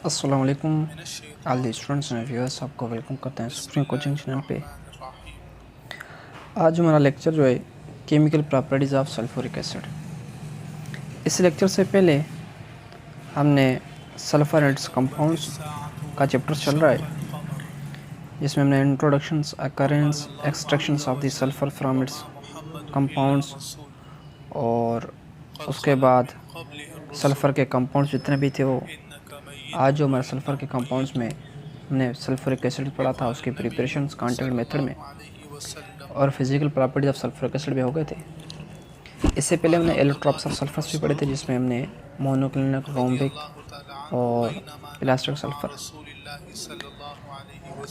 अस्सलाम वालेकुम all the students and viewers, आपको वेलकम करते हैं सुप्रीम कोचिंग चैनल पे। आज हमारा लेक्चर जो है chemical properties of sulphuric acid. इस लेक्चर से पहले हमने सल्फर एंड इट्स कंपाउंड्स का चैप्टर चल रहा है, जिसमें हमने introductions, occurrence, extractions of the sulphur from its compounds और उसके बाद सल्फ़र के कंपाउंड्स जितने भी थे वो। आज जो हमारे सल्फ़र के कंपाउंड्स में हमने सल्फ्यूरिक एसिड पढ़ा था, उसकी प्रिपरेशंस कॉन्टैक्ट मेथड में और physical properties of sulphuric acid भी हो गए थे। इससे पहले हमने एलोट्रॉप्स ऑफ सल्फर्स भी पढ़े थे, जिसमें हमने मोनोक्लिनिक, रोम्बिक और इलास्टिक सल्फ़र।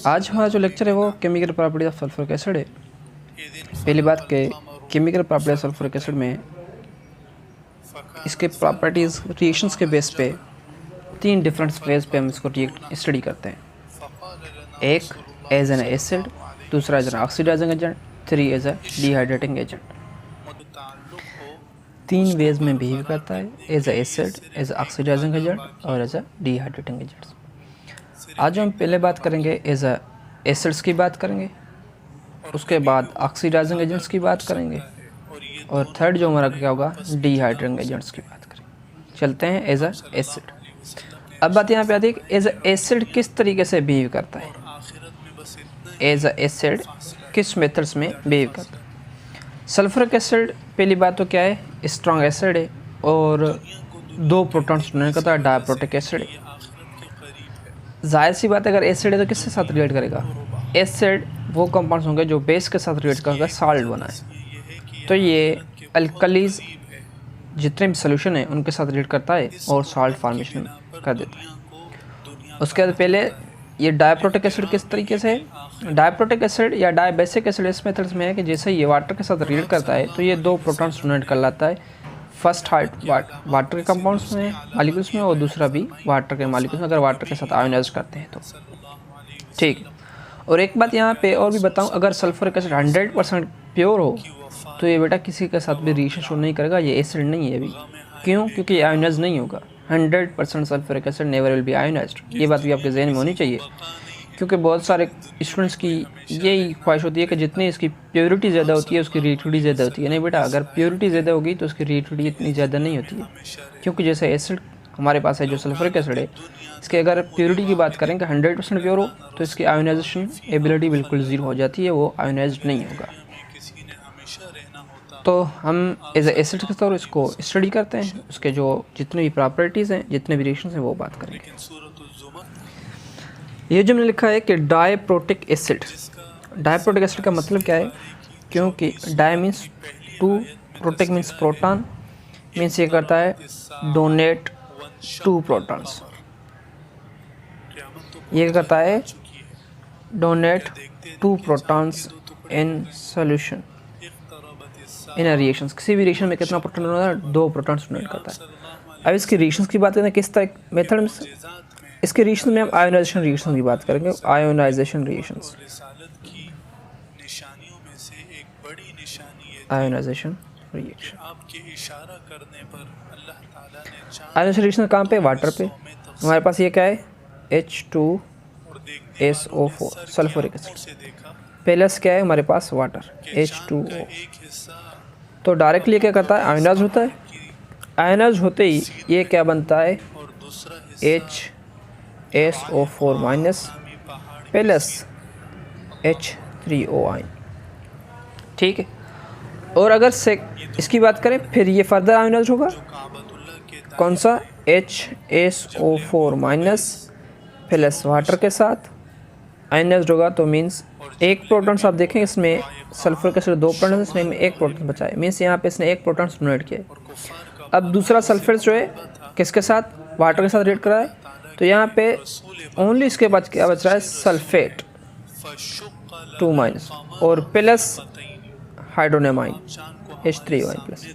आज हमारा जो लेक्चर है वो chemical properties of sulphuric acid है। पहली बात के chemical properties of sulphuric acid में इसके प्रॉपर्टीज़ रिएक्शंस के बेस पे तीन डिफरेंट फेज पे हम इसको स्टडी करते हैं। एक एज एन एसिड, दूसरा as an oxidising agent, three as a dehydrating agent. तीन वेज में बिहेव करता है, as a acid, as a oxidising agent और एज ए डिहाइड्रेटिंग एजेंट। आज हम पहले बात करेंगे एज ए एसिड्स की बात करेंगे, उसके बाद ऑक्सीडाइजिंग एजेंट्स की बात करेंगे और थर्ड जो हमारा क्या होगा, डिहाइड्रेटिंग एजेंट्स की बात करेंगे। चलते हैं एज ए एसिड। अब बात यहाँ पे आती है कि एज एसिड किस तरीके से बिहेव करता है। एज एसिड किस मेथड्स में बिहेव करता है। सल्फ्यूरिक एसिड पहली बात तो क्या है, स्ट्रॉन्ग एसिड है और दो प्रोटॉन्स डोनेट करता है, डायप्रोटिक एसिड है। जाहिर सी बात है, अगर एसिड है तो किसके साथ रिलेट करेगा। एसिड वो कंपाउंड्स होंगे जो बेस के साथ रिलेट करेगा, साल्ट बनाए। तो ये अल्कलीज जितने भी सोल्यूशन है उनके साथ रिलेट करता है और साल्ट फॉर्मेशन कर देता है। उसके बाद पहले ये डायप्रोटिक एसिड किस तरीके से है। डायप्रोटिक एसिड या डायबेसिक एसिड इस मेथड्स में है कि जैसे ये वाटर के साथ रिलेट करता है तो ये दो प्रोटॉन्स डोनेट कर लाता है। फर्स्ट हार्ट वाटर के कंपाउंड्स में, मॉलिक्यूल्स में, और दूसरा भी वाटर के मॉलिक्यूल्स में, अगर वाटर के साथ आयोनाइज करते हैं तो ठीक। और एक बात यहाँ पे और भी बताऊँ, अगर सल्फ्यूरिक एसिड 100% प्योर हो तो ये बेटा किसी के साथ भी रिएक्शन शो नहीं करेगा, ये एसिड नहीं है अभी। क्यों? क्योंकि ये आयोनाइज नहीं होगा। 100% sulphuric acid never will be ionised. ये बात भी आपके जहन में होनी चाहिए, क्योंकि बहुत सारे स्टूडेंट्स की यही ख्वाहिश होती है कि जितनी इसकी प्योरिटी ज़्यादा होती है उसकी रिएक्टिविटी ज़्यादा होती है। नहीं बेटा, अगर प्योरिटी ज़्यादा होगी तो उसकी रिएक्टिविटी इतनी ज़्यादा नहीं होती है, क्योंकि जैसे एसिड हमारे पास है जो सल्फ्यूरिक एसिड है, इसके अगर प्योरिटी की बात करें कि 100% प्योर हो तो इसकी आयोनाइजेशन एबिलिटी बिल्कुल ज़ीरो हो जाती है, वो आयोनाइज्ड नहीं होगा। तो हम एज ए एसिड के तौर इसको स्टडी करते हैं, उसके जो जितने भी प्रॉपर्टीज़ हैं, जितने भी रिएक्शंस हैं वो बात करेंगे। ये जो मैंने लिखा है कि डायप्रोटिक एसिड। डायप्रोटिक एसिड का मतलब क्या है, क्योंकि di means two, protic means proton, means ये करता है डोनेट टू प्रोटॉन्स। ये करता है donate two protons in solution in reactions. किसी भी रिएक्शन में कितना प्रोटॉन होता है, दो प्रोटॉन्स डोनेट करता है। अब इसकी रिएक्शंस की बात करें किस तरह मेथड में, इसके रिएक्शन में हम आयोनाइजेशन रिएक्शन की बात करेंगे। Ionisation reactions, ionisation reaction. Ionisation reaction कहाँ पे, वाटर पे। हमारे पास ये क्या है, H2SO4 सल्फ्यूरिक एसिड, प्लस क्या है हमारे पास, वाटर H2O। तो डायरेक्टली क्या करता है, आयोनाइज होता है। आयोनाइज होते ही ये क्या बनता है, HSO4 minus plus H3O ion. ठीक है। और अगर से इसकी बात करें फिर ये फर्दर आयोनाइज होगा, कौन सा, HSO4 माइनस प्लस वाटर के साथ आयोनाइज होगा। तो मीन्स एक प्रोटॉन्स आप देखें, इसमें सल्फ्यूरिक एसिड दो प्रोटॉन्स, इसमें एक प्रोटॉन बचा है, मीन्स यहाँ पे इसने एक प्रोटॉन डोनेट किया है। अब दूसरा सल्फेट जो है किसके साथ, वाटर के साथ रिएक्ट कर रहा है, तो यहाँ पे ओनली इसके बाद क्या बच रहा है, सल्फेट 2 माइनस और plus hydronium ion H3O plus.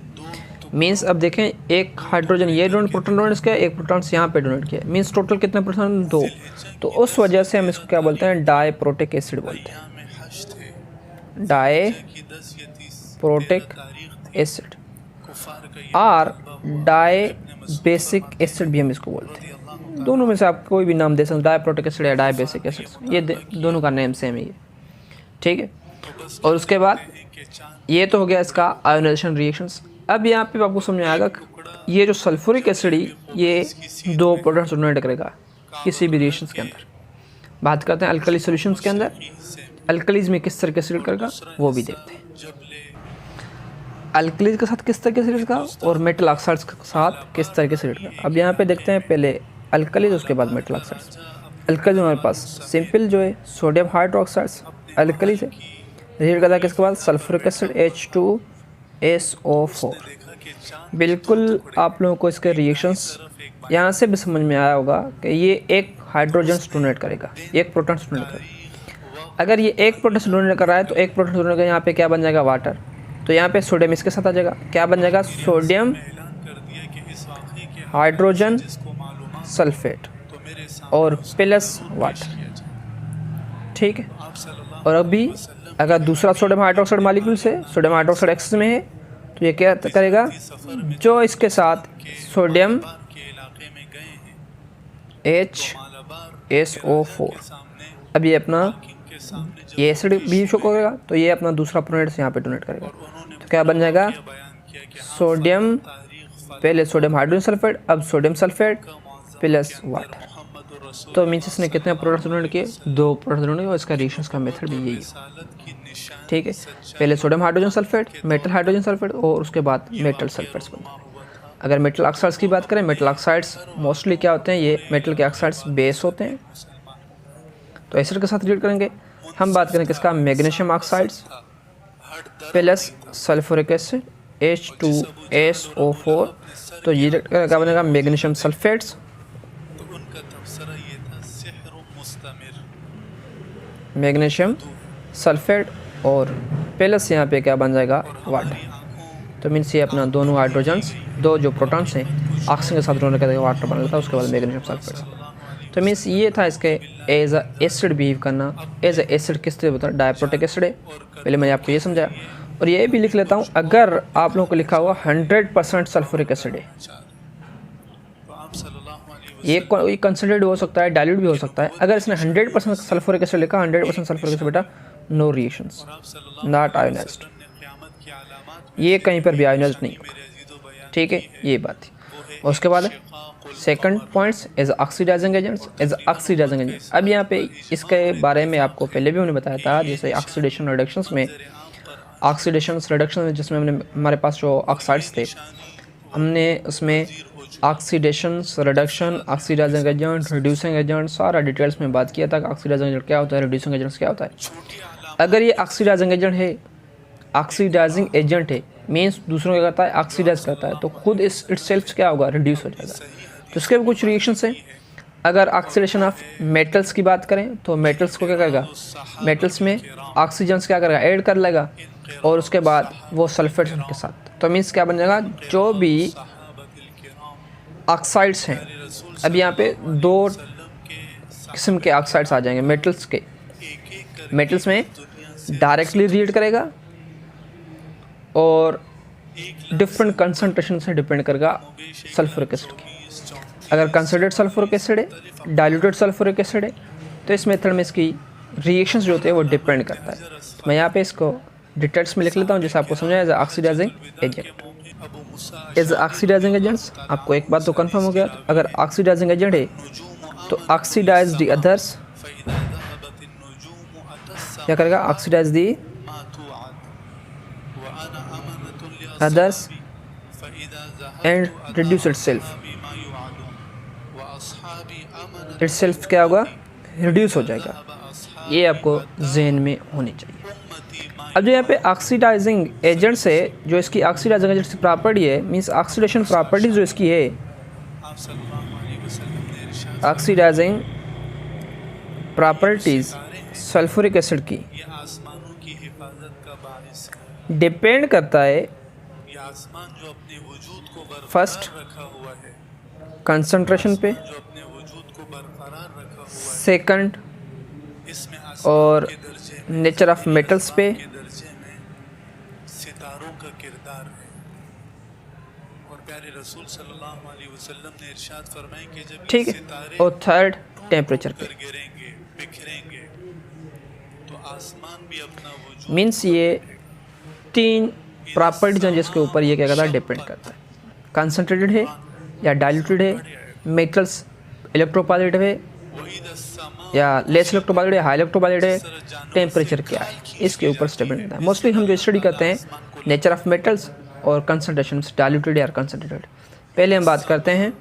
Means अब देखें, एक हाइड्रोजन ये प्रोटॉन डोनेट किया, एक प्रोटॉन यहाँ पे डोनेट किया, मीन्स टोटल कितने प्रोटॉन, 2। तो उस वजह से हम इसको क्या बोलते हैं, डायप्रोटिक एसिड बोलते हैं। डायप्रोटिक एसिड और डायबेसिक एसिड भी हम इसको बोलते हैं। दोनों में से आप कोई भी नाम दे सकते, डायप्रोटिक एसिड या डायबेसिक एसिड, ये दोनों का नेम सेम ही है, ठीक है। और उसके बाद ये तो हो गया इसका आयोनाइजेशन रिएक्शंस। अब यहाँ पे आपको समझ में आएगा ये जो सल्फ्यूरिक एसिड ये 2 प्रोटॉन्स डोनेट करेगा किसी भी रिएक्शंस के अंदर। बात करते हैं अल्कली सॉल्यूशंस के अंदर, अल्कलीज में किस तरीके से रिएक्ट करेगा वो भी देखते हैं। अल्कलीज के साथ किस तरीके से रिएक्ट करेगा और मेटल ऑक्साइड्स के साथ किस तरीके से रिएक्ट करेगा। अब यहाँ पे देखते हैं पहले अल्कलीज, उसके बाद मेटल ऑक्साइड्स। अल्कलीज हमारे पास सिंपल जो है सोडियम हाइड्रोक्साइड्स अल्कलीज है, रिएक्ट करता है किसके बाद सल्फ्यूरिक एसिड H2SO4। बिल्कुल आप लोगों को इसके रिएक्शंस यहाँ से भी समझ में आया होगा कि ये एक हाइड्रोजन डोनेट करेगा, एक प्रोटॉन डोनेट करेगा। अगर ये एक प्रोटॉन डोनेट कर रहा है तो एक प्रोटॉन डोनेट कर यहाँ पे क्या बन जाएगा वाटर, तो यहाँ पे सोडियम इसके साथ आ जाएगा, क्या बन जाएगा सोडियम हाइड्रोजन सल्फेट और प्लस वाटर, ठीक है। और अभी अगर दूसरा सोडियम हाइड्रोक्साइड मॉलिक्यूल से सोडियम हाइड्रोक्साइड एक्सेस में है तो ये क्या करेगा, जो इसके साथ सोडियम HSO4, अब ये अपना ये एसिड भी शो करेगा तो ये अपना दूसरा प्रोटॉन यहाँ पे डोनेट करेगा, तो क्या बन जाएगा सोडियम, पहले सोडियम हाइड्रोजन सल्फेट, अब सोडियम सल्फेट प्लस वाटर। तो मीन्स इसने कितने प्रोडक्ट्स डोनेट किए, 2 प्रोडक्ट्स डोनेट किए, और इसका रिएक्शंस का मेथड भी यही है, ठीक है। पहले sodium hydrogen sulphate, metal hydrogen sulphate और उसके बाद मेटल सल्फेट्स बनते। अगर मेटल ऑक्साइड्स की बात करें, मेटल ऑक्साइड्स मोस्टली क्या होते हैं, ये मेटल के ऑक्साइड्स बेस होते हैं, तो एसिड के साथ रिएक्ट करेंगे। हम बात करें किसका, magnesium oxides plus sulphuric acid H2SO4, तो ये क्या बनेगा मैग्नीशियम सल्फेट्स, मैग्नीशियम सल्फेट और प्लस यहाँ पे क्या बन जाएगा वाटर। तो मीन्स ये अपना दोनों हाइड्रोजन्स, 2 जो प्रोटॉन्स हैं ऑक्सीजन के साथ डोनेट करके वाटर बन जाता है, उसके बाद मैग्नीशियम सल्फेट। तो मीन्स ये था इसके एज अ एसिड बिहेव करना। एज अ एसिड किस तरह होता है, डायप्रोटिक एसिड है, पहले मैंने आपको ये समझाया। और ये भी लिख लेता हूँ, अगर आप लोगों को लिखा हुआ 100% सल्फ्यूरिक एसिड है, ये कोई कंसनट्रेट हो सकता है, डाइल्यूट भी हो सकता है। अगर इसने 100% सल्फ्यूरिक एसिड लिखा, 100% सल्फ्यूरिक एसिड बेटा नो रिएक्शंस, नॉट आयोनाइज्ड, ये कहीं पर भी आयोनाइज्ड नहीं होगा, ठीक है, ये बात थी। और उसके बाद second points as oxidising agents, as oxidising agents. अब यहाँ पे इसके बारे में आपको पहले भी मैंने बताया था, जैसे ऑक्सीडेशन रिडक्शंस में, ऑक्सीडेशन रिडक्शन में जिसमें हमने हमारे पास जो ऑक्साइड्स थे, हमने उसमें oxidation reduction, oxidising agent, reducing agent, सारा डिटेल्स में बात किया था कि ऑक्सीडाइजिंग एजेंट क्या होता है, रिड्यूसिंग एजेंट्स क्या होता है। अगर ये ऑक्सीडाइजिंग एजेंट है, ऑक्सीडाइजिंग एजेंट है मीन्स दूसरों क्या करता है, ऑक्सीडाइज करता है, तो खुद इस इटसेल्फ क्या होगा, रिड्यूस हो जाएगा। तो इसके भी कुछ रिएक्शंस हैं। अगर ऑक्सीडेशन ऑफ मेटल्स की बात करें तो मेटल्स को क्या करेगा, मेटल्स में ऑक्सीजन्स क्या करेगा, ऐड कर लेगा, और उसके बाद वो सल्फेट्स उनके साथ, तो मीन्स क्या बन जाएगा, जो भी ऑक्साइड्स हैं, अब यहाँ पे 2 किस्म के ऑक्साइड्स आ जाएंगे मेटल्स के। मेटल्स में डायरेक्टली रिएक्ट करेगा और डिफरेंट कंसंट्रेशन से डिपेंड करेगा सल्फ्यूरिक एसिड की। अगर कंसनट्रेटेड सल्फ्यूरिक एसिड है, डाइल्यूटेड सल्फ्यूरिक एसिड है, तो इस मेथड में इसकी रिएक्शंस जो होते हैं वो डिपेंड करता है। तो मैं यहाँ पे इसको डिटेल्स में लिख लेता हूँ जैसे आपको समझाया, as oxidising agent. As oxidising agents आपको एक बात तो कंफर्म हो गया, अगर ऑक्सीडाइजिंग एजेंट है तो ऑक्सीडाइज द अदर्स, क्या करेगा, oxidise the others and reduce itself, itself क्या होगा, रिड्यूस हो जाएगा। ये आपको जहन में होनी चाहिए। अब जो यहाँ पे ऑक्सीडाइजिंग एजेंट्स है, जो इसकी ऑक्सीडाइजिंग एजेंट्स की प्रॉपर्टी है, मीन्स ऑक्सीडेशन प्रॉपर्टी जो इसकी है, ऑक्सीडाइजिंग प्रॉपर्टीज सल्फ्यूरिक एसिड की डिपेंड करता है फर्स्ट कंसंट्रेशन पे, सेकंड और नेचर ऑफ मेटल्स पे, रसूल सल्लल्लाहु अलैहि वसल्लम ने इरशाद फरमाया कि जब ठीक है। और थर्ड टेम्परेचर पे गिरेंगे बिखरेंगे तो आसमान भी अपना वजूद मीन्स ये 3 प्रॉपर्टीज हैं जिसके ऊपर ये क्या करता है, डिपेंड करता है। कंसनट्रेटेड है या डाइल्यूटेड है, मेटल्स इलेक्ट्रोपॉजिटिव है या लेस इलेक्ट्रोपॉजिटिव है, हाई इलेक्ट्रोपॉजिटिव है, टेम्परेचर क्या है, इसके ऊपर डिपेंड करता है। मोस्टली हम जो स्टडी करते हैं नेचर ऑफ मेटल्स और कंसनट्रेशन, डाइल्यूटेड या कंसनट्रेटेड। पहले हम बात करते हैं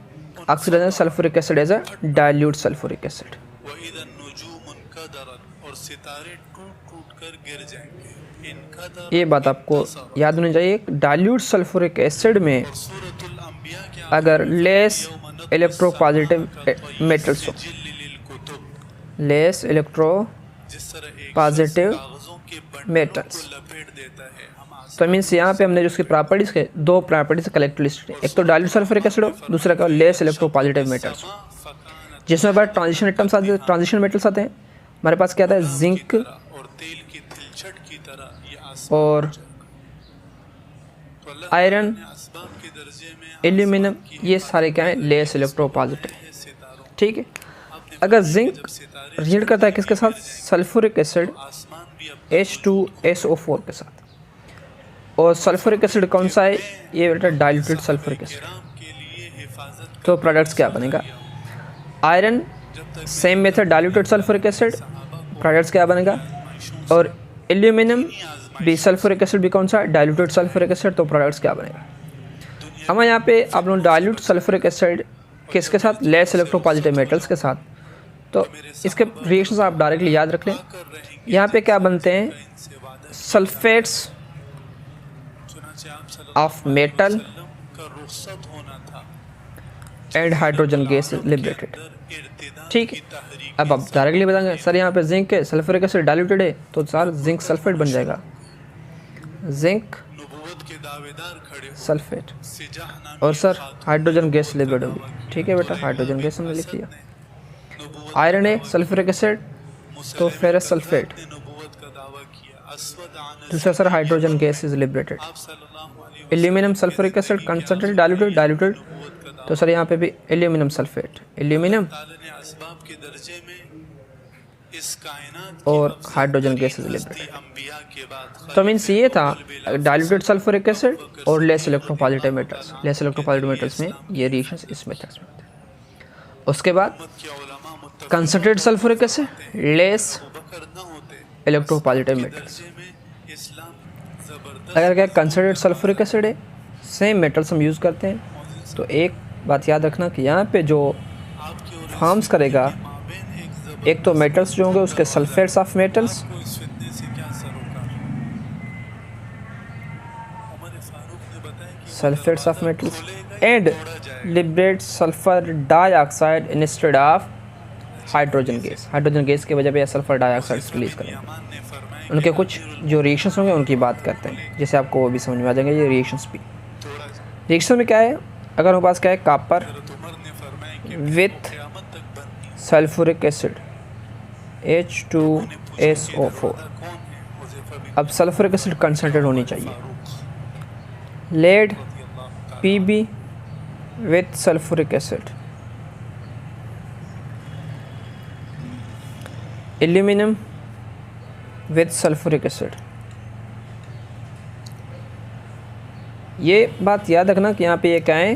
oxidised sulphuric acid as a dilute sulphuric acid. और सितारे टूट टूट कर गिर जाएंगे। ये बात आपको याद होनी चाहिए, डाइल्यूट सल्फ्यूरिक एसिड में अगर लेस इलेक्ट्रोपॉजिटिव मेटल्स हो, लेस इलेक्ट्रो पॉजिटिव मेटल्स, तो मीन्स यहाँ पे हमने जो उसकी प्रॉपर्टीज़ के 2 प्रॉपर्टीज कलेक्ट लिस्ट, एक तो डाइल्यूट सल्फ्यूरिक एसिड हो, दूसरा का लेस इलेक्ट्रो पॉजिटिव मेटल्स हो, जिसमें बाद ट्रांजिशन एटम्स आते हैं, ट्रांजिशन मेटल्स आते हैं। हमारे पास क्या आता है, जिंक और आयरन, एल्यूमिनियम, ये सारे क्या हैं, लेस इलेक्ट्रो पॉजिटिव। ठीक है। अगर जिंक रिएक्ट करता है किसके साथ, सल्फ्यूरिक एसिड H2SO4 के साथ, और सल्फ्यूरिक एसिड कौन सा है, ये बेटा डाइल्यूटेड सल्फ्यूरिक एसिड। तो प्रोडक्ट्स क्या बनेगा, iron same method diluted sulphuric acid, products क्या बनेगा, और एल्यूमिनियम भी सल्फ्यूरिक एसिड भी कौन सा, डाइल्यूटेड सल्फ्यूरिक एसिड, तो प्रोडक्ट्स क्या बनेगा। हमें यहाँ पे आप लोग डाइल्यूट सल्फ्यूरिक एसिड किसके साथ, लेस इलेक्ट्रोपॉजिटिव मेटल्स के साथ, तो इसके रिएक्शंस आप डायरेक्टली याद रख लें। यहाँ पे क्या बनते हैं, sulphates of metal and hydrogen gas is liberated. ठीक है। अब आप डायरेक्टली बताएंगे सर यहाँ पे जिंक है, सल्फ्यूरिक एसिड डाइल्यूटेड है, तो सर जिंक सल्फेट बन जाएगा, जिंक सल्फेट, और सर हाइड्रोजन गैस लिबरेटेड होगी। ठीक है बेटा, हाइड्रोजन गैस हमने लिख लिया। आयरन है, सल्फ्यूरिक एसिड, तो फेरस सल्फेट, दूसरा sir hydrogen gas is liberated. Aluminium sulphuric acid concentrated diluted, diluted, तो सर यहाँ पे भी एल्यूमिनियम सल्फेट, एल्यूमिनियम और हाइड्रोजन गैस इज लिबरेटेड। तो मीन्स ये था डाइल्यूटेड सल्फ्यूरिक एसिड और less electropositive metals, less electropositive metals में ये रिएक्शंस इस मेथड्स में होते हैं। उसके बाद concentrated sulphuric acid, less electropositive metals. अगर क्या कंसंट्रेटेड सल्फ्यूरिक एसिड है, सेम मेटल्स हम यूज़ करते हैं, तो एक बात याद रखना कि यहाँ पे जो फॉर्म्स करेगा, एक तो मेटल्स जो होंगे उसके sulphates of metals, sulphates of metals and liberate sulphur dioxide instead of hydrogen gas. Hydrogen gas की वजह पे सल्फर डाइऑक्साइड रिलीज करेंगे। उनके कुछ जो रिएक्शंस होंगे उनकी बात करते हैं, जैसे आपको वो भी समझ में आ जाएंगे। ये रिएक्शंस भी, रिएक्शन में क्या है, अगर हमारे पास क्या है, copper with sulphuric acid H2SO4, अब सल्फ्यूरिक एसिड कंसंट्रेट होनी चाहिए। Lead Pb with sulphuric acid, aluminium with sulphuric acid. ये बात याद रखना कि यहाँ पे ये क्या है,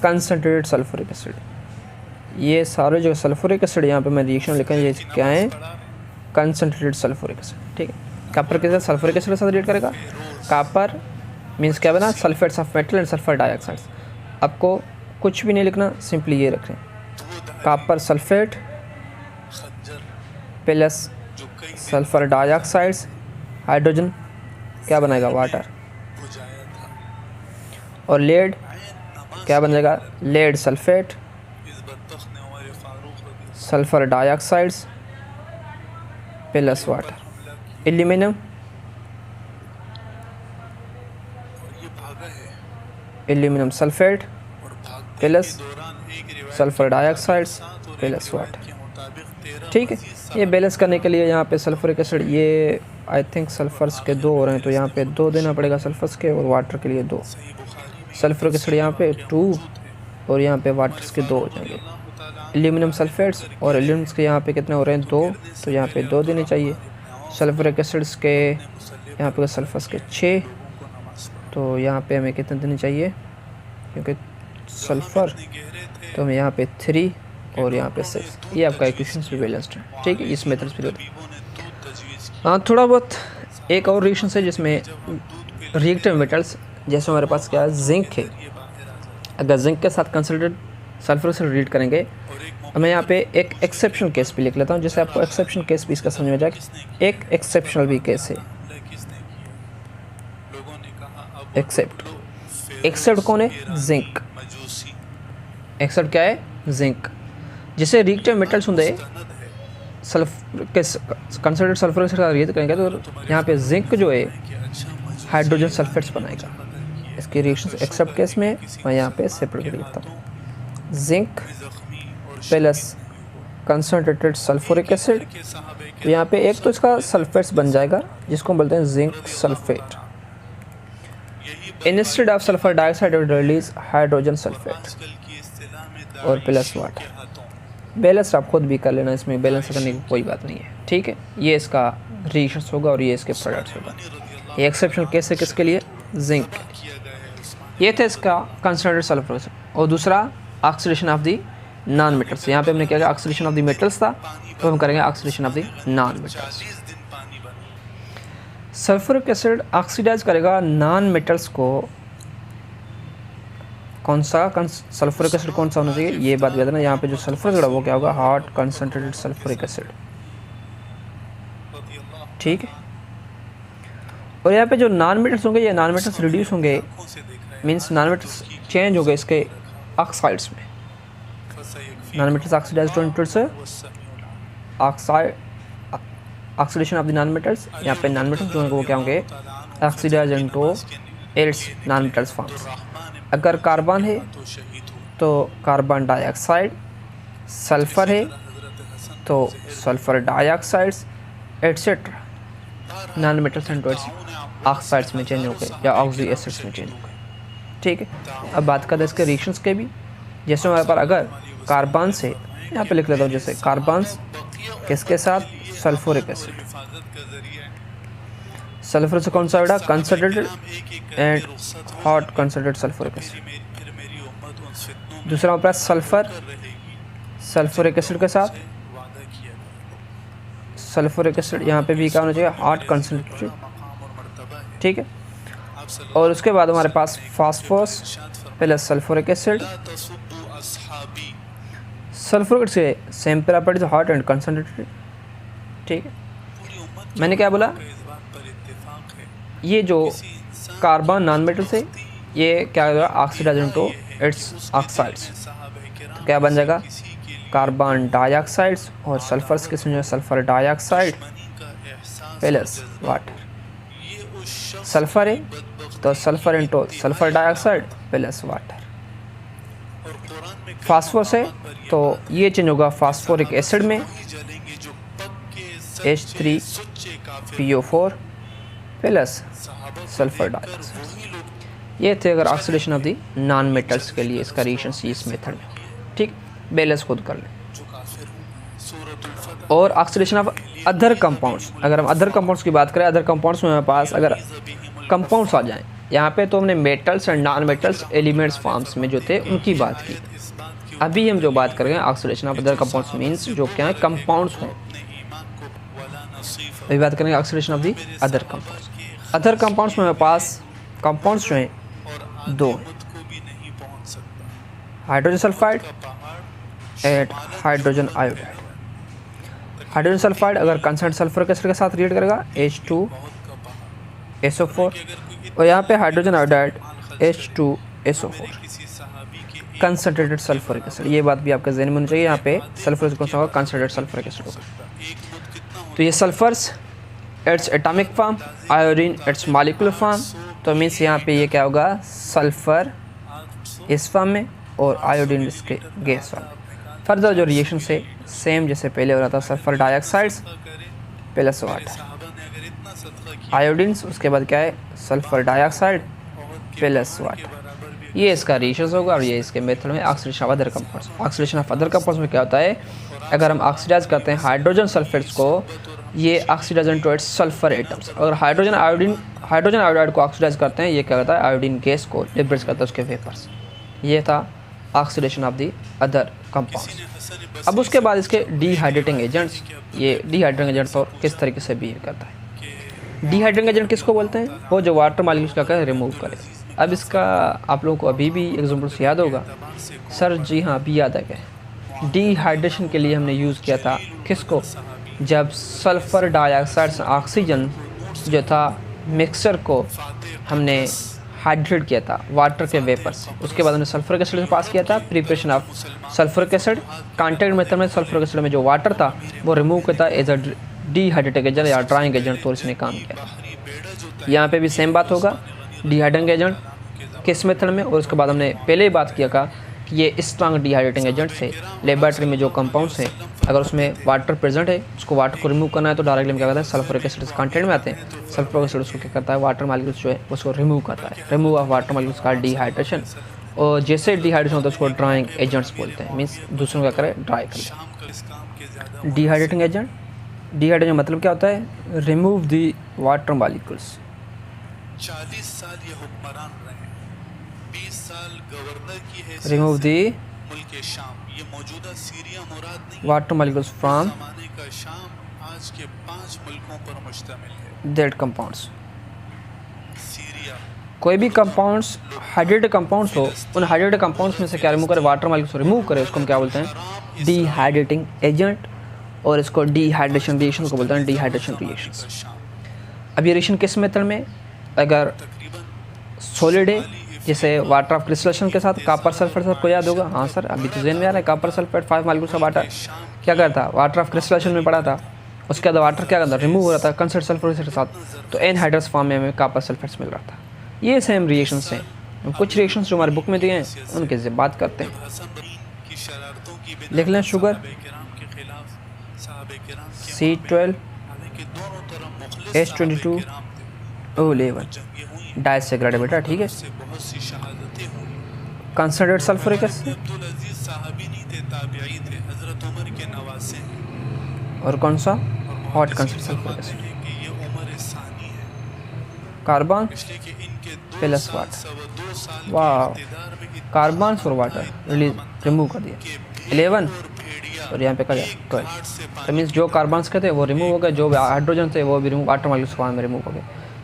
कंसंट्रेटेड सल्फ्यूरिक एसिड। ये सारे जो सल्फ्यूरिक एसिड यहाँ पे मैं रिएक्शन लिखा है, ये क्या है, कंसंट्रेटेड सल्फ्यूरिक एसिड। ठीक है। कॉपर के साथ सल्फ्यूरिक एसिड के साथ रिएक्ट करेगा। कॉपर मीन्स क्या बना, sulphates of metal and sulphur dioxides. आपको कुछ भी नहीं लिखना, सिंपली ये रखें, copper sulphate plus sulphur dioxides, hydrogen क्या बनेगा, वाटर, और लेड क्या बनेगा, lead sulphate, sulphur dioxides plus water, aluminium, aluminium sulphate plus sulphur dioxides plus water. ठीक है। ये बैलेंस करने के लिए यहाँ पे सल्फ्यूरिक एसिड, ये आई थिंक सल्फर्स के 2 हो रहे हैं, तो यहाँ पे 2 देना पड़ेगा सल्फर्स के, और वाटर के लिए 2। सल्फ्यूरिक एसिड यहाँ पे 2 और यहाँ पे वाटर्स के 2 हो जाएंगे। एल्यूमिनियम सल्फेट्स और एल्यूमिनियम्स के यहाँ पे कितने हो रहे हैं 2, तो यहाँ पे 2 देने चाहिए। सल्फ्यूरिक एसिड्स के यहाँ पे सल्फर्स के 6, तो यहाँ पे हमें कितने देने चाहिए, क्योंकि सल्फ़र तो हमें यहाँ पे 3 और यहाँ पे 6। ये आपका इक्वेशंस भी बैलेंस्ड है, ठीक है। इस मेथड से हाँ, थोड़ा बहुत एक और रिएक्शन है जिसमें रिएक्टिव मेटल्स, जैसे हमारे पास क्या है जिंक है। अगर जिंक के साथ कंसंट्रेटेड सल्फर से रीड करेंगे, मैं यहाँ पे एक एक्सेप्शनल केस भी लिख लेता हूँ, जिससे आपको एक्सेप्शनल केस भी इसका समझ में जाए। एक एक्सेप्शनल भी केस है, एक्सेप्ट कौन है, जिंक। एक्सेप्ट क्या है, जिंक। जिसे रिएक्टिव मेटल्स होंगे सल्फर के कंसंट्रेटेड सल्फर के साथ रिएक्ट करेंगे, तो यहाँ पे जिंक जो है हाइड्रोजन सल्फेट्स बनाएगा। इसके रिएक्शन एक्सेप्ट केस में मैं यहाँ पे सेपरेट कर लिखता हूँ, zinc plus concentrated sulphuric acid. तो यहाँ पे एक तो इसका सल्फेट्स बन जाएगा जिसको हम बोलते हैं zinc sulphate. Instead of sulphur dioxide release hydrogen sulphate और प्लस वाटर। बैलेंस आप खुद भी कर लेना, इसमें बैलेंस करने की कोई बात नहीं है, ठीक है। ये इसका रिएक्शंस होगा और ये इसके प्रोडक्ट्स होगा। ये एक्सेप्शनल केस है किसके लिए, जिंक। ये था इसका कंसंट्रेटेड सल्फर और दूसरा oxidation of the non metals. यहाँ पे हमने क्या किया, ऑक्सीडेशन ऑफ द मेटल्स था, तो हम करेंगे oxidation of the non metals. Sulphuric acid oxidise करेगा नॉन मेटल्स को। कौन सा सल्फ्यूरिक एसिड कौन सा होना चाहिए, ये बात याद है ना। यहाँ पे जो सल्फर जोड़ा वो क्या होगा, हॉट कंसंट्रेटेड सल्फ्यूरिक एसिड, ठीक है। और यहाँ पे जो नॉन मेटल्स होंगे, ये नॉन मेटल्स रिड्यूस होंगे, मींस नॉन मेटल्स चेंज हो गए इसके ऑक्साइड्स में। नॉन मेटल्स ऑक्सीडाइज टू से oxide, oxidation of the non metals. यहाँ पे नॉन मेटल्स जो होंगे वो क्या होंगे, oxidise into its non metals forms. अगर कार्बन है तो कार्बन डाइऑक्साइड, सल्फर है तो sulphur dioxides et cetera, non metals into its oxides में चेंज हो गए या ऑक्सी एसिड्स में चेंज हो गए, ठीक है। अब बात करते हैं इसके रिएक्शंस के भी। जैसे हमारे पास अगर कार्बन से, यहाँ पे लिख लेता हूँ, जैसे कार्बन किसके साथ, सल्फ्यूरिक एसिड। सल्फर से कौन सा बेटा, concentrated and hot concentrated sulphuric acid. दूसरा हमारे पास सल्फर सल्फ्यूरिक एसिड के साथ, सल्फ्यूरिक एसिड यहाँ पे भी क्या होना चाहिए, हॉट कंसंट्रेटेड, ठीक है। और उसके बाद हमारे पास phosphorus plus sulphuric acid. Sulphuric से same properties, hot and concentrated, ठीक है। मैंने क्या बोला, ये जो कार्बन नॉन मेटल से ये क्या होगा, ऑक्सीडाइज इनटू इट्स ऑक्साइड्स, तो क्या बन जाएगा, कार्बन डाइऑक्साइड्स और सल्फर्स के जो sulphur dioxide plus water. Sulphur है तो sulphur into sulphur dioxide plus water. Phosphorus है तो ये चेंज होगा फास्फोरिक एसिड में, H3PO4 प्लस सल्फर डाइऑक्साइड। ये थे अगर oxidation of the non metals के लिए इसका रिएक्शन इस मेथड में, ठीक। बैलेंस खुद कर लें। और ऑक्सीडेशन ऑफ अदर कंपाउंड्स, अगर हम अदर कंपाउंड्स की बात करें, अदर कंपाउंड्स में हमारे पास अगर कंपाउंड्स आ जाएं, यहाँ पे तो हमने metals and non metals elements forms में जो थे उनकी बात की। अभी हम जो बात करेंगे oxidation of other compounds means जो क्या है, कंपाउंड्स हों। अभी बात करेंगे oxidation of the other compounds. Other compounds में हमारे पास कंपाउंड्स जो हैं 2, hydrogen sulphide and hydrogen iodide. Hydrogen sulphide अगर कंसंट्रेटेड सल्फर एसिड के साथ रिएक्ट करेगा H2SO4, और यहाँ पे hydrogen iodide H2SO4 concentrated sulphuric acid. ये बात भी आपके ज़हन में होनी चाहिए, यहाँ पे सल्फर कौन सा होगा, कंसंट्रेटेड सल्फ्यूरिक एसिड होगा। तो ये sulphurs its atomic form, iodine it's molecular form, तो मीन्स यहाँ पे ये क्या होगा, सल्फर इस फॉर्म में और आयोडीन इसके गैस फॉर्म में। फर्दर जो रिएक्शन से सेम जैसे पहले हो रहा था, सल्फर डाइऑक्साइड्स प्लस वाटर, आयोडीन्स, उसके बाद क्या है, सल्फर डाइऑक्साइड प्लस वाटर। ये इसका रिएक्शन होगा और ये इसके मेथड में oxidation of other compounds. Oxidation of other compounds में क्या होता है, अगर हम ऑक्सीडाइज करते हैं हाइड्रोजन सल्फेट्स को, ये ऑक्सीडाइजन टू इट्स सल्फर एटम्स। अगर हाइड्रोजन आयोडाइड को ऑक्सीडाइज करते हैं, ये क्या करता है, आयोडीन गैस को लिबरेट करता है उसके वेपर्स। ये था oxidation of the other compounds. अब उसके बाद इसके डिहाइड्रेटिंग एजेंट्स, ये डिहाइड्रेटिंग एजेंट तो किस तरीके से बिहेव करता है। डिहाइड्रेटिंग एजेंट किसको बोलते हैं, वो जो वाटर मॉलिक्यूल्स का रिमूव करे। अब इसका आप लोगों को अभी भी एग्जाम्पल्स याद होगा सर, जी हाँ अभी याद आ गया। डिहाइड्रेशन के लिए हमने यूज़ किया था किसको, जब सल्फ़र डाइऑक्साइड ऑक्सीजन जो था मिक्सचर को हमने हाइड्रेट किया था वाटर के वेपर से, उसके बाद हमने सल्फरिक एसिड से पास किया था preparation of sulphuric acid. Contact method में सल्फरिक एसिड में जो वाटर था वो रिमूव किया था एज अ डिहाइड्रेटिंग एजेंट या ड्राइंग एजेंट, तो इसने काम किया था। यहाँ पे भी सेम बात होगा, डिहाइड्रेटिंग एजेंट किस मेथड में, और उसके बाद हमने पहले ही बात किया था कि ये स्ट्रॉन्ग डिहाइड्रेटिंग एजेंट से लेबोरेटरी में जो कंपाउंड्स हैं अगर उसमें वाटर प्रेजेंट है, उसको वाटर को रिमूव करना है तो डायरेक्टली क्या करता है, सल्फरिक एसिड कंटेंट में आते हैं। सल्फरिक एसिड उसको क्या करता है, वाटर मॉलिक्यूल्स जो है उसको रिमूव करता है। रिमूव ऑफ वाटर मॉलिक्यूल्स का डिहाइड्रेशन, और जैसे डिहाइड्रेशन होता है उसको ड्राइंग एजेंट्स बोलते हैं, मीन्स दूसरों को क्या करें, ड्राई करें। डिहाइड्रेटिंग एजेंट, डिहाइड्रेशन मतलब क्या होता है, रिमूव द वाटर मॉलिक्यूल्स। 40 साल ये हुक्मरान रहे, 20 साल गवर्नर की हैसियत रिमूव द मुल्क शाम, ये मौजूदा सीरिया मुराद नहीं, वाटर मॉलिक्यूल्स फ्रॉम ज़माने का शाम आज के 5 मुल्कों पर मुश्तमिल है। That compounds. सीरिया, कोई भी कंपाउंड्स हाइड्रेटेड कंपाउंड्स हो, उन हाइड्रेटेड कंपाउंड्स में से क्या रिमूव करे, वाटर मॉलिक्यूल्स रिमूव करे, उसको हम क्या बोलते हैं, डिहाइड्रेटिंग एजेंट। और इसको डिहाइड्रेशन रिएक्शन को बोलते हैं डिहाइड्रेशन रिएक्शन। अब ये रिएक्शन किस मेथड में, अगर सॉलिड है जैसे वाटर ऑफ क्रिस्टलेशन के साथ कॉपर सल्फेट, सबको याद होगा, हाँ सर अभी तो जेन में आ रहा है, कॉपर सल्फेट 5 मॉलिक्यूल्स का वाटर क्या करता है, वाटर ऑफ क्रिस्टलेशन में पड़ा था, उसके बाद वाटर क्या करता है, रिमूव हो रहा था कंसर्ट सल्फर के साथ, तो एनहाइड्रस फॉर्म में हमें कॉपर सल्फेट्स मिल रहा था। ये सेम रिएक्शंस हैं। कुछ रिएक्शंस जो हमारे बुक में दिए हैं उनके से बात करते हैं। लिख लें शुगर C12 H22 O11 डाइसेग्रेड बेटा, ठीक है। कंसनट्रेट सल्फरिक एसिड और कौन सा, hot concentrate sulphuric acid, carbon plus water, वाह, कार्बन और वाटर रिमूव कर दिया 11 और यहाँ पे कर दिया 12। तो मीन्स जो कार्बन्स के थे वो रिमूव हो गए, जो हाइड्रोजन थे वो भी रिमूव वाटर मॉलिक्यूल्स फॉर्म में रिमूव हो गए।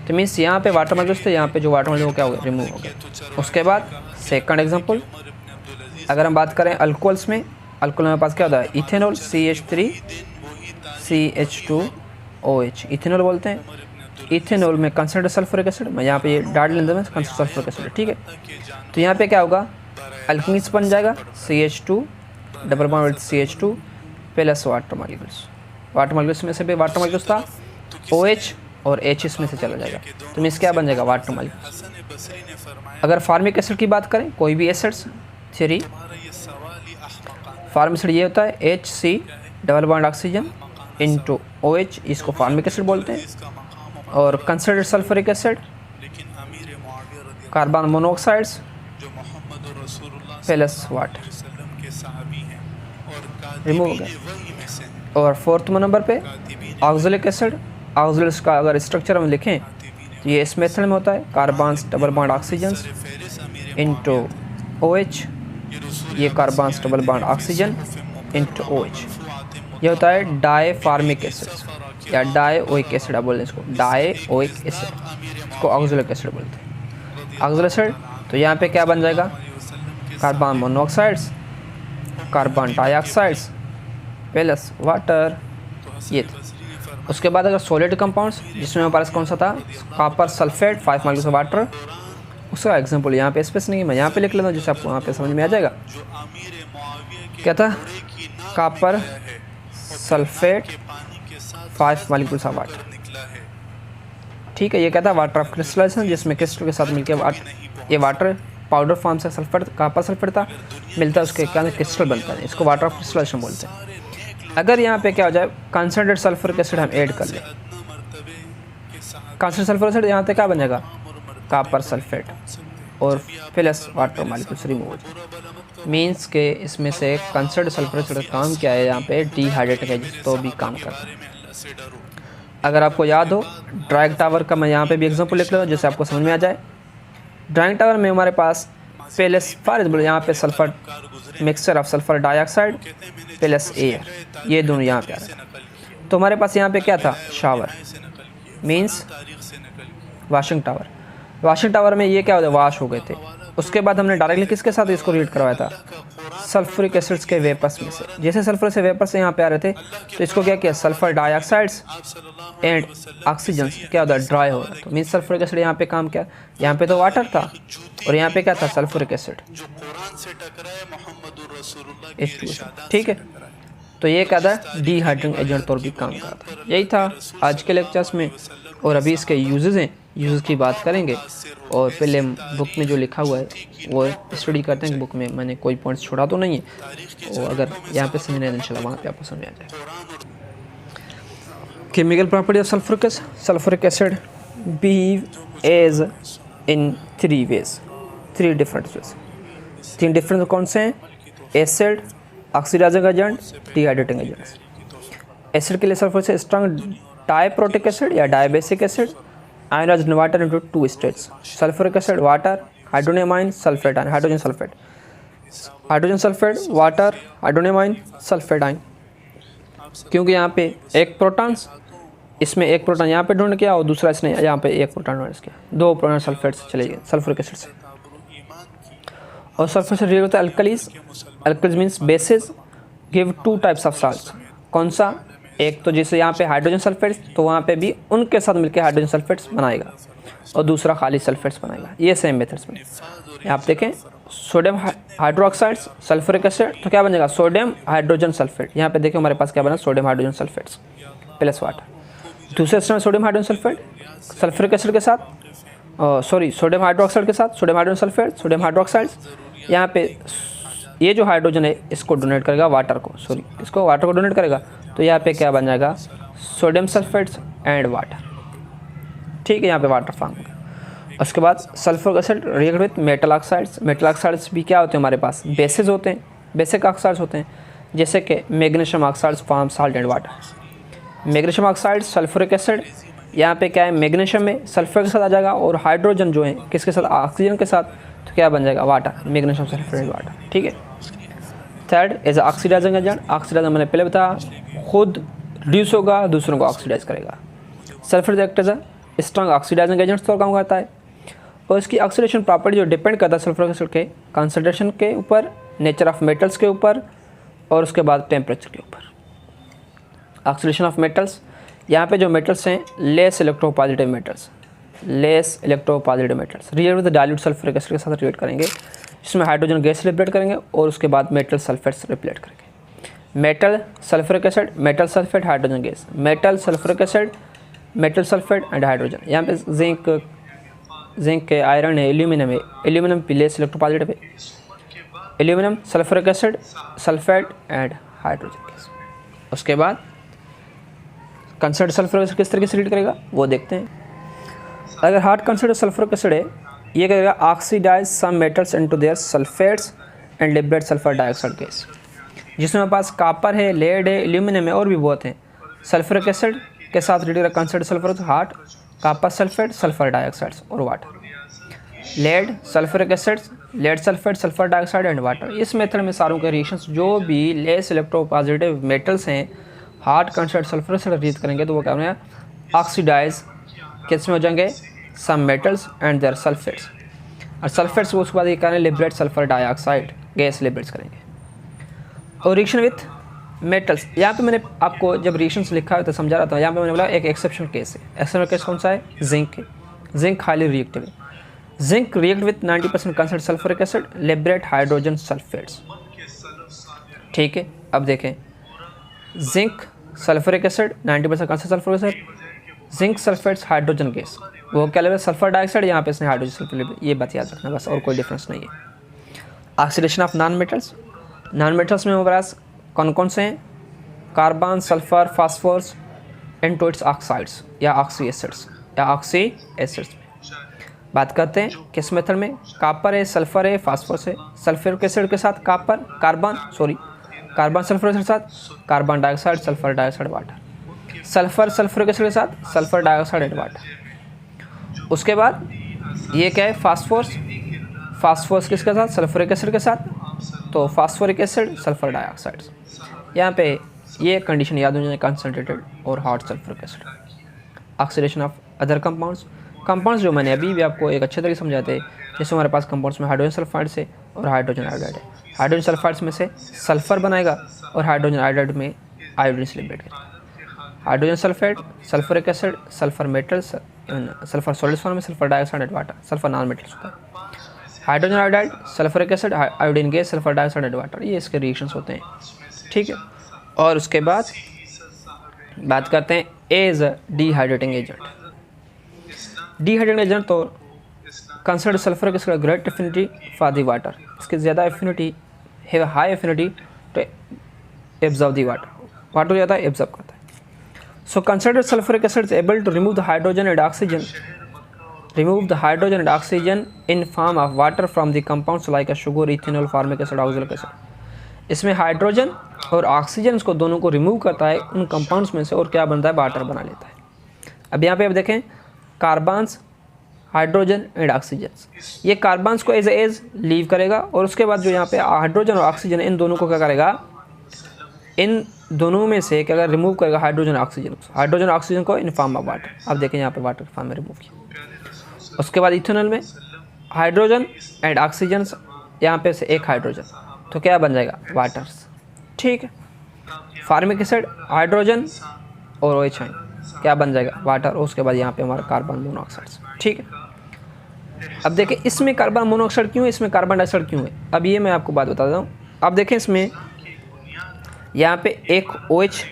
तो मीन्स यहाँ पे वाटर मॉलिक्यूल्स थे, यहाँ पे जो वाटर मॉलिक्यूल क्या हो गए, रिमूव हो गए। उसके बाद सेकंड एग्जांपल, अगर हम बात करें अल्कोहल्स में, अल्कोहल हमारे पास क्या होता है, इथेनॉल CH3 CH2OH, इथेनॉल बोलते हैं। इथेनॉल में कंसनट्रेट सल्फरिक एसिड, मैं यहाँ पे ये डाल लेंगे में कंसनट्रेट सल्फरिक एसिड, ठीक है। तो यहाँ पे क्या होगा, अल्कीन्स बन जाएगा CH2 double bond with CH2 plus water molecules. Water molecules में से भी वाटर मॉलिक्यूल्स था, OH और H इसमें से चला जाएगा, तो मीन्स क्या बन जाएगा, वाटर मॉलिक्यूल्स। अगर फार्मिक एसिड की बात करें, कोई भी एसिड्स थ्री, फार्मिक एसिड ये होता है HC double bond oxygen into OH, इसको फार्मिक एसिड बोलते हैं। और concentrated sulphuric acid, carbon monoxides plus water, remove हो गया। और फोर्थ नंबर पे ऑक्सैलिक एसिड, ऑक्सैलिक्स का अगर स्ट्रक्चर हम लिखें तो ये इस मेथड में होता है, carbons double bond oxygen into OH, ये carbons double bond oxygen into OH, ये होता है डाईफार्मिक एसिड या डाईओइक एसिड, आप बोलते हैं इसको डाईओइक एसिड, इसको ऑक्सैलिक एसिड बोलते हैं। ऑक्सैलिक एसिड तो यहाँ पे क्या बन जाएगा, carbon monoxides, carbon dioxides plus water, ये था। उसके बाद अगर सॉलिड कंपाउंड्स, जिसमें हमारे पास कौन सा था, copper sulphate 5 molecules of water, उसका एग्जांपल यहाँ पे स्पेस नहीं है, मैं यहाँ पे लिख लेता हूँ जिससे आपको वहाँ पे समझ में आ जाएगा। क्या था, copper sulphate 5 molecules of water, ठीक है। ये क्या था, वाटर ऑफ क्रिस्टलाइजेशन, जिसमें क्रिस्टल के साथ मिलकर ये वाटर पाउडर फॉर्म से सल्फर, कॉपर सल्फेट था मिलता है, उसके क्या क्रिस्टल बनता है, इसको वाटर ऑफ क्रिस्टलाइजेशन बोलते हैं। अगर यहाँ पे क्या हो जाए, कंसनट्रेटेड सल्फरिक एसिड हम ऐड कर लें, कंसनट्रेटेड सल्फरिक एसिड यहाँ पे क्या बन जाएगा, कॉपर सल्फेट और प्लस वाटर मालिक्यूल्स रिमूव हो जाए। मीन्स के इसमें से कंसर्ड सल्फर एसिड का काम क्या है, यहाँ पे डिहाइड्रेटिंग एजेंट तो भी काम करता है। अगर आपको याद हो ड्राइंग टावर का मैं यहाँ पे भी एग्जांपल लिख लेता हूँ जिससे आपको समझ में आ जाए। ड्राइंग टावर में हमारे पास प्लस फॉर एग्जाम्पल यहाँ पे sulphur mixture of sulphur dioxide plus air, ये दोनों यहाँ पे आ रहे हैं। तो हमारे पास यहाँ पे क्या था, shower means washing tower. Washing tower में ये क्या होता है, वॉश हो गए थे। उसके बाद हमने डायरेक्टली किसके साथ इसको रिएक्ट करवाया था, सल्फ्यूरिक एसिड्स के वेपर्स में से। जैसे सल्फर से वेपर्स यहाँ पे आ रहे थे तो इसको क्या किया, सल्फर डाइऑक्साइड्स एंड ऑक्सीजन क्या होता है, ड्राई हो रहा है। तो मीन्स सल्फ्यूरिक एसिड यहाँ पे काम किया, यहाँ पे तो वाटर था और यहाँ पे क्या था, सल्फ्यूरिक एसिड। ठीक है, तो ये क्या था, डिहाइड्रेटिंग एजेंट तौर भी काम करता है। यही था आज के लेक्चर्स में, और अभी इसके यूजेस हैं, यूज़ की बात करेंगे। और पहले बुक में जो लिखा हुआ है वो स्टडी करते हैं कि बुक में मैंने कोई पॉइंट्स छोड़ा तो नहीं है, और अगर यहाँ पे समझना है इंशाल्लाह वहाँ पे आपको समझ आ जाए। Chemical property of sulphuric acid behave as in 3 ways, 3 different ways. 3 different कौन से हैं, acid, oxidising agent, dehydrating agents. Acid के लिए सल्फर से स्ट्रॉन्ग डाइप्रोटिक एसिड या dibasic acid, ionised water into 2 states, sulphuric acid water, hydronium ion, sulphate ion, hydrogen sulphate, water, hydronium ion, sulphate ion. क्योंकि यहाँ पे एक प्रोटॉन्स, इसमें एक प्रोटॉन यहाँ पे ढूंढ किया और दूसरा इसने यहाँ पे एक प्रोटॉन ढूंढ किया, 2 प्रोटॉन सल्फेट से चले गए सल्फ्यूरिक एसिड से। और सल्फर से रिएक्ट होता है alkalis, alkalis means basis give 2 types of salts. कौन सा, एक तो जैसे यहाँ पे हाइड्रोजन सल्फेट्स, तो वहाँ पे भी उनके साथ मिलकर हाइड्रोजन सल्फेट्स बनाएगा, और दूसरा खाली सल्फेट्स बनाएगा। ये सेम मेथड्स में आप देखें, सोडियम हाइड्रोक्साइड्स, सल्फ्यूरिक एसिड, तो क्या बनेगा, सोडियम हाइड्रोजन सल्फेट। यहाँ पे देखिए हमारे पास क्या बना, sodium hydrogen sulphates plus water. दूसरे स्टेप में sodium hydrogen sulphate sulphuric acid के साथ, सोडियम हाइड्रोक्साइड के साथ, sodium hydrogen sulphate, sodium hydroxides. यहाँ पे ये जो हाइड्रोजन है इसको डोनेट करेगा वाटर को, इसको वाटर को डोनेट करेगा, तो यहाँ पे क्या बन जाएगा, सोडियम सल्फेट्स एंड वाटर। ठीक है, यहाँ पे वाटर फॉर्म होगा। उसके बाद sulphuric acid react with metal oxides. Metal oxides भी क्या होते हैं हमारे पास, बेसिस होते हैं, बेसिक ऑक्साइड्स होते हैं, जैसे कि magnesium oxides form salt and water. Magnesium oxide sulphuric acid, यहाँ पे क्या है, मैग्नीशियम में सल्फर के साथ आ जाएगा, और हाइड्रोजन जो है किसके साथ, ऑक्सीजन के साथ, तो क्या बन जाएगा, water, magnesium sulphur and water. ठीक है। Third as oxidising agent, oxidising मैंने पहले बताया, खुद रिड्यूस होगा, दूसरों को ऑक्सीडाइज करेगा। Sulphur react as a strong oxidising agent तो काम करता है, और इसकी ऑक्सीडेशन प्रॉपर्टी जो डिपेंड करता है सल्फ्यूरिक एसिड के कंसंट्रेशन के ऊपर, नेचर ऑफ मेटल्स के ऊपर, और उसके बाद टेम्परेचर के ऊपर। ऑक्सीडेशन ऑफ मेटल्स, यहाँ पे जो मेटल्स हैं less electropositive metals, react with dilute sulphuric acid के साथ रिएक्ट करेंगे, इसमें हाइड्रोजन गैस रिप्लेट करेंगे और उसके बाद मेटल सल्फेट्स रिप्लेट करेंगे। Metal sulphuric acid, metal sulphate, hydrogen gas, metal sulphuric acid, metal sulphate and hydrogen. यहाँ पे जिंक है, आयरन है, एल्यूमिनियम है, एल्यूमिनियम लेस इलेक्ट्रोपॉजिटिव है, aluminium sulphuric acid, sulphate and hydrogen gas. उसके बाद कंसर्ट सल्फ्यूरिक एसिड किस तरीके से रिएक्ट करेगा वो देखते हैं। अगर हार्ड कंसर्ट सल्फ्यूरिक एसिड है, ये करेगा oxidise some metals into their sulphates and liberate sulphur dioxide gas. जिसमें हमारे पास कॉपर है, लेड है, एल्यूमिनियम है और भी बहुत हैं। सल्फ्यूरिक एसिड के साथ react concert sulphuric hard, copper sulphate, sulphur dioxides और water. Lead sulphuric acid, lead sulphate, sulphur dioxide and water. इस मेथड में सारों के रिएक्शंस जो भी लेस इलेक्ट्रोपॉजिटिव मेटल्स हैं hard concert sulphuric acid react करेंगे तो वो क्या होंगे, ऑक्सीडाइज किस में हो जाएंगे, some metals and their sulphates, और सल्फेट्स को उसके बाद ये करेंगे liberate sulphur dioxide gas liberates करेंगे। और रिएक्शन विथ मेटल्स, यहाँ पे मैंने आपको जब रिएक्शंस लिखा है तो समझा रहा था, यहाँ पे मैंने बोला एक एक्सेप्शनल केस है। एक्सेप्शनल केस कौन सा है, जिंक है। जिंक हाईली रिएक्टिव है। Zinc react with 90% concert sulphuric acid, liberate hydrogen sulphates. ठीक है, अब देखें zinc sulphuric acid 90% concert sulphuric acid, zinc sulphates hydrogen gas, वो क्या लेवल सल्फर डाइऑक्साइड, यहाँ पे इसने हाइड्रोजन सल्फर, ये बात याद रखना बस, और कोई डिफरेंस नहीं है। Oxidation of non metals, non metals में हमारे पास कौन कौन से हैं, carbon, sulphur, phosphorus and to its oxides या ऑक्सी एसिड्स में। बात करते हैं किस मेथड में। कापर है, सल्फर है, फास्फोरस है। सल्फ्यूरिक एसिड के साथ कार्बन सल्फ्यूरिक एसिड के साथ carbon dioxide, sulphur dioxide, water. Sulphur sulphuric acid के साथ सल्फर डाइऑक्साइड एंड वाटर। उसके बाद ये क्या है, फास्फोरस किसके साथ, सल्फ्यूरिक एसिड के साथ, तो फास्फोरिक एसिड, सल्फर डाइऑक्साइड। यहाँ पे ये कंडीशन याद हो जाए, कंसनट्रेटेड और hard sulphuric acid. Oxidation of other compounds जो मैंने अभी भी आपको एक अच्छे तरीके से समझाते हैं, जैसे हमारे पास कंपाउंड्स में हाइड्रोजन सल्फाइड से और हाइड्रोजन आयोडाइड है। हाइड्रोजन सल्फाइड्स में से सल्फर बनाएगा और हाइड्रोजन आयोडाइड में आयोडीन से लिबरेट करेगा। Hydrogen sulphide, sulphuric acid, sulphur metals, sulphur solids form में sulphur dioxide and water, sulphur non metals होता है। Hydrogen iodide, sulphuric acid, iodine gas, sulphur dioxide and water, ये इसके रिएक्शंस होते हैं, ठीक है। और उसके बाद बात करते हैं as dehydrating agent. Dehydrating agent तो कंसिडर सल्फर इसका great affinity for the water, इसकी ज़्यादा एफिनिटी है, high affinity to absorb the water ज़्यादा एब्जॉर्ब करता है। So consider sulphuric acid is able to remove the hydrogen and oxygen in form of water from the compounds like a sugar, ethanol, formic acid, oxalic acid। इसमें hydrogen और oxygen इसको दोनों को remove करता है उन कंपाउंड्स में से और क्या बनता है, वाटर बना लेता है। अब यहाँ पे आप देखें कार्बन्स, हाइड्रोजन एंड ऑक्सीजन, ये कार्बन्स को एज लीव करेगा और उसके बाद जो यहाँ पे हाइड्रोजन और ऑक्सीजन इन दोनों को क्या करेगा, इन दोनों में से क्या रिमूव करेगा हाइड्रोजन ऑक्सीजन को इन फॉर्म ऑफ वाटर। अब देखें यहाँ पे वाटर के फॉर्म में रिमूव किया। उसके बाद इथेनॉल में हाइड्रोजन एंड ऑक्सीजन, यहाँ पे से एक हाइड्रोजन, तो क्या बन जाएगा, वाटर्स, ठीक है। फार्मिक एसिड, हाइड्रोजन और OH क्या बन जाएगा, वाटर। और उसके बाद यहाँ पे हमारा कार्बन मोनोऑक्साइड, ठीक है। अब देखें इसमें कार्बन मोनोऑक्साइड क्यों है, इसमें कार्बन डाइऑक्साइड क्यों है, अब ये मैं आपको बात बता देता हूँ। अब देखें इसमें यहाँ पे एक OH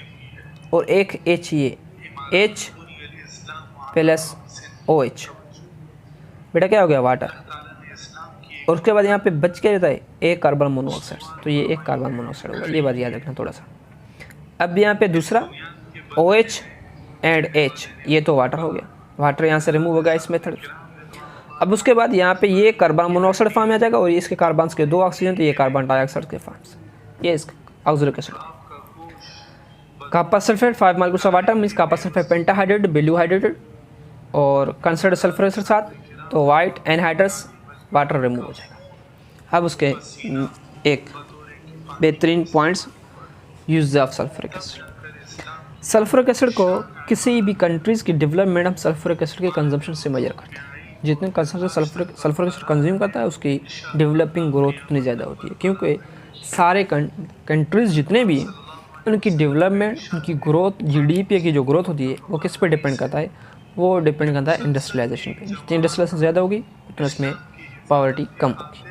और एक H प्लस OH, बेटा क्या हो गया, वाटर। और उसके बाद यहाँ पे बच के रहता है एक कार्बन मोनोऑक्साइड, तो ये एक कार्बन मोनोऑक्साइड होगा, ये बात याद रखना थोड़ा सा। अब यहाँ पे दूसरा OH एंड H, ये तो वाटर हो गया, वाटर यहाँ से रिमूव होगा इस मेथड। अब उसके बाद यहाँ पे ये कार्बन मोनोऑक्साइड फॉर्म में आ जाएगा और इसके कार्बन के 2 ऑक्सीजन, तो ये कार्बन डाइऑक्साइड के फॉर्म से, ये इसका oxalic acid. Copper sulphate 5 micros of water means copper sulphate pentahydrated, blue hydrated. और कंसिडर सल्फर एसिड साथ, तो वाइट एनहाइड्रस, वाटर रिमूव हो जाएगा। अब उसके एक बेहतरीन points, use of sulphuric acid. Sulphuric acid को किसी भी कंट्रीज़ की डेवलपमेंट हम सल्फ्यूरिक एसिड के कंजम्पशन से मेजर करते हैं। जितने कंजम्पशन सल्फ्यूरिक एसिड कंज्यूम करता है उसकी डेवलपिंग ग्रोथ उतनी ज़्यादा होती है, क्योंकि सारे कंट्रीज़ जितने भी हैं उनकी डेवलपमेंट, उनकी ग्रोथ, GDP की जो ग्रोथ होती है वो किस पे डिपेंड करता है, वो डिपेंड करता है इंडस्ट्रियलाइजेशन पे। जितनी इंडस्ट्रियलाइजेशन ज़्यादा होगी उतना उसमें पॉवर्टी कम होगी।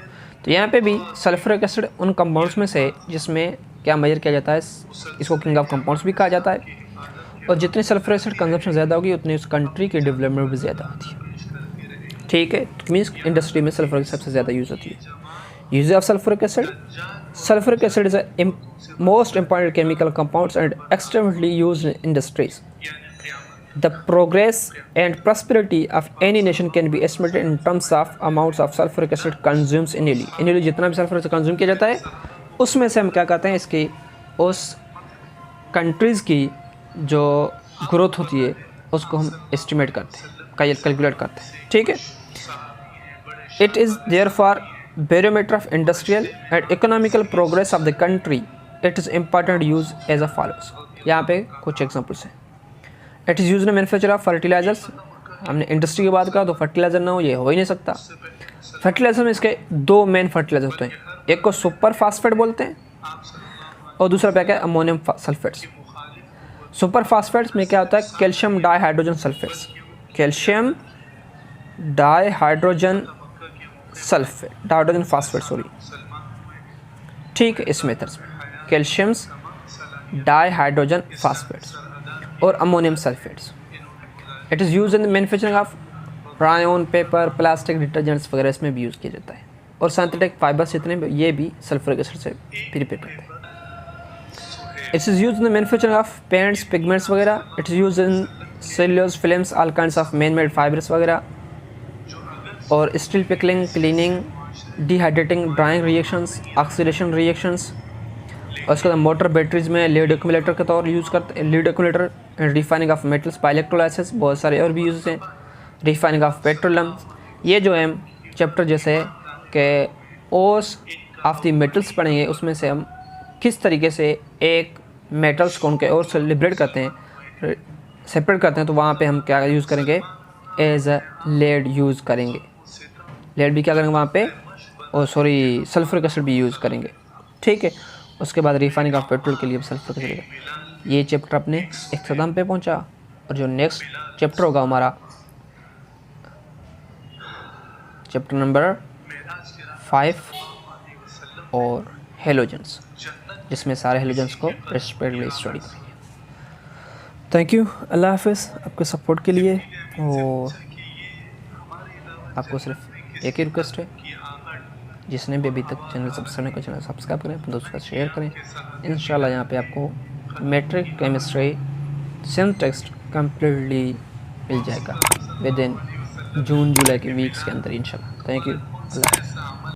तो यहाँ पे भी सल्फ्यूरिक एसिड उन कंपाउंड्स में से जिसमें क्या मेजर किया जाता है, इसको किंग ऑफ कंपाउंड्स भी कहा जाता है। और जितनी सल्फ्यूरिक एसिड कंजप्शन ज़्यादा होगी उतनी उस कंट्री की डेवलपमेंट भी ज़्यादा होती है, ठीक है। तो मीन्स इंडस्ट्री में सल्फ्यूरिक सबसे ज़्यादा यूज़ होती है। Use of sulphuric acid is a most important chemical compounds and extensively used in industries. The progress and prosperity of any nation can be estimated in terms of amounts of sulfuric acid consumed annually। Annually जितना भी sulphuric acid consume किया जाता है उसमें से हम क्या कहते हैं, इसकी उस कंट्रीज़ की जो ग्रोथ होती है उसको हम एस्टिमेट करते हैं, कैलकुलेट करते हैं, ठीक है। It is therefore barometer of industrial and economical progress of the country. It is important use as a follows. यहाँ पे कुछ एग्जाम्पल्स हैं। It is use in manufacture of fertilisers. हमने इंडस्ट्री की बात करा तो फर्टिलाइजर ना हो ये हो ही नहीं सकता। फर्टिलाइजर में इसके 2 मेन फर्टिलाइजर होते हैं, एक को सुपर फास्फेट बोलते हैं और दूसरा क्या है, अमोनियम सल्फेट्स। सुपर फास्फेट्स में क्या होता है, calcium dihydrogen sulphates, calcium dihydrogen sulphate, dihydrogen phosphate sorry, ठीक है। इस मेथड्स में कैल्शियम्स डाइहाइड्रोजन फास्फेट्स और ammonium sulphates. It is use in the manufacturing of rayon, paper, plastic, detergents वगैरह इसमें भी यूज़ किया जाता है। और सिंथेटिक फाइबर्स जितने भी ये भी सल्फ्यूरिक एसिड से प्रिपेयर करते हैं। It is use in the manufacturing of paints, pigments वगैरह। It is use in cellulose films, all kinds of man made fibres वगैरह। और steel pickling, cleaning, dehydrating, drying reactions, oxidation reactions. और उसके बाद motor batteries में lead accumulator के तौर use करते हैं, lead accumulator, refining of metals by electrolysis, बहुत सारे और भी यूज़ हैं, रिफाइनिंग ऑफ पेट्रोलियम। ये जो है चैप्टर जैसे कि ओर्स ऑफ द मेटल्स पढ़ेंगे, उसमें से हम किस तरीके से एक मेटल्स को उनके और से लिबरेट करते हैं, सेपरेट करते हैं, तो वहाँ पे हम क्या यूज़ करेंगे, एज अ लेड यूज़ करेंगे। लेड भी क्या करेंगे वहाँ पे, और सॉरी सल्फ्यूरिक एसिड भी यूज़ करेंगे, ठीक है। उसके बाद रिफाइनिंग ऑफ पेट्रोल के लिए सल्फ्यूरिक एसिड। ये चैप्टर अपने इख्तिताम पे पहुँचा, और जो नेक्स्ट चैप्टर होगा हमारा चैप्टर नंबर 5 और हेलोजेंस, जिसमें सारे हेलोजेंस को रेस्पेक्टिवली स्टडी करेंगे। थैंक यू, अल्लाह हाफिज़ आपके सपोर्ट के लिए। और आपको सिर्फ एक ही रिक्वेस्ट है, जिसने भी अभी तक चैनल सब्सक्राइब नहीं किया, चैनल सब्सक्राइब करें, अपने दोस्तों के साथ शेयर करें। इंशाल्लाह यहाँ पे आपको मैट्रिक केमिस्ट्री सिंटेक्स्ट कम्प्लीटली मिल जाएगा विद इन जून जुलाई के वीक्स के अंदर इंशाल्लाह। थैंक यू, अल्लाह हाफिज़।